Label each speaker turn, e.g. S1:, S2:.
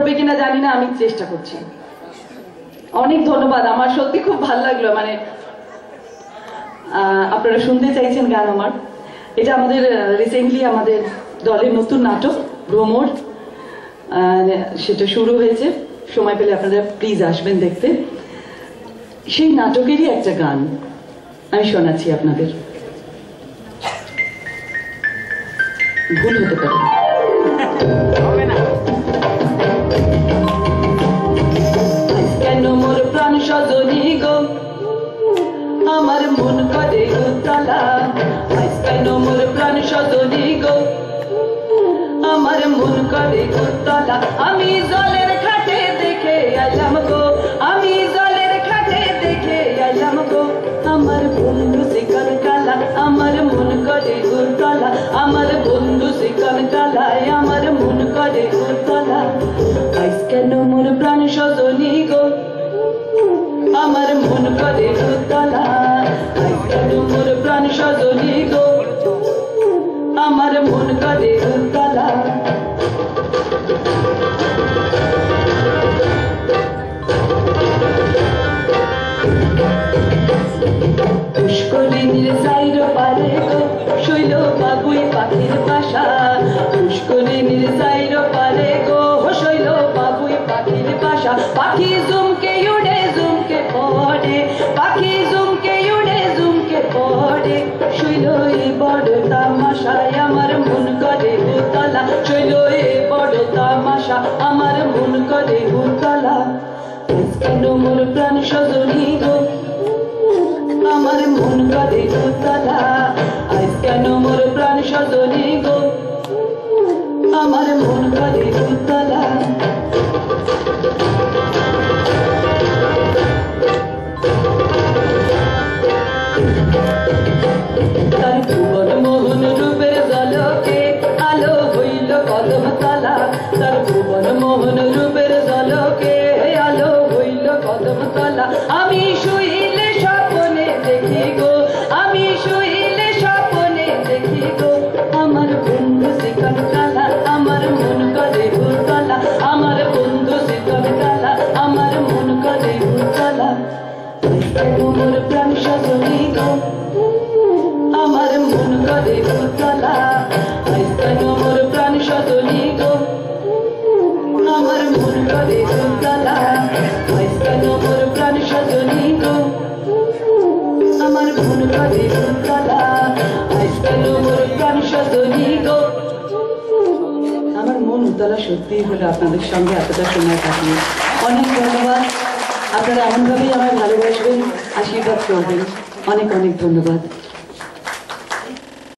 S1: করবে কিনা জানি না, আমি চেষ্টা করছি। অনেক ধন্যবাদ, আমার সত্যি খুব ভালো লাগলো। মানে আপনারা শুনতে চাইছেন গান আমার। এটা আমাদের রিসেন্টলি আমাদের দলের নতুন নাটক ভ্রমর, সেটা শুরু হয়েছে। সময় পেলে আপনারা প্লিজ আসবেন দেখতে। সেই নাটকেরই একটা গান আমি শোনাচ্ছি আপনাদের, ভুল হতে পারে। কেন মোর প্রাণ সজনী গো আমার মন করে উতলা, কেন মোর প্রাণ সজনী গো আমার মন করে উতলা। আমি জলের ঘাটে দেখে আইলাম গো, আমি জলের ঘাটে দেখে আইলাম গো আমার বন্ধু শিকন কালা, আমার মন করে উতলা, আমার বন্ধু শিকন কালায় আমার মন করে উতলা। আইস কেন মোর প্রাণ সজনী গো আমার মন করে উতলা, আইস কেন মোর প্রাণ সজনী গো আমার মন করে উতলা। পুষ্করিণীর সাইর পারে গো শৈল বাবুই পাখির বাসা, পুষ্করিণীর সাইর পারে গো শৈল বাবুই পাখির বাসা। পাখি জুমকে উড়ে জুমকে পড়ে, পাখি জুমকে উড়ে জুমকে পড়ে, শৈল এই বড় তামাশায় আমার মন করে উতলা, শৈল এই বড় তামাশা আমার মন করে উতলা। কেন মোর প্রাণ সজনী গো আমার মন করে উতলা, আজ কেন মোর প্রাণ সজনী গো আমার মন করে উতলা। তার ভুবন মোহন রূপের জলকে আলো হইল কদম তলা, তার ভুবন মোহন রূপের জলকে আলো হইল কদম তলা। আমি শুইলে স্বপ্নে দেখি গো, আমি শুইলে স্বপ্নে দেখি গো আমার বন্ধু শিকন কালা, আমার মন করে উতলা, আমার বন্ধু শিকন কালা আমার মন করে উতলা। মোর প্রাণ সজনী গো আমার মন করে উতলা, কেন মোর প্রাণ সজনী গো আমার মন করে উতলা, কেন মোর প্রাণ সজনী গো আমার মন করে উতলা, কেন মোর প্রাণ সজনী গো আমার মন উতলা। সত্যি হলো আপনাদের সঙ্গে এতটা সময় কাটিয়ে। অনেক ধন্যবাদ, আপনারা এমনভাবেই আমায় ভালোবাসবেন, আশীর্বাদ করবেন। অনেক অনেক ধন্যবাদ।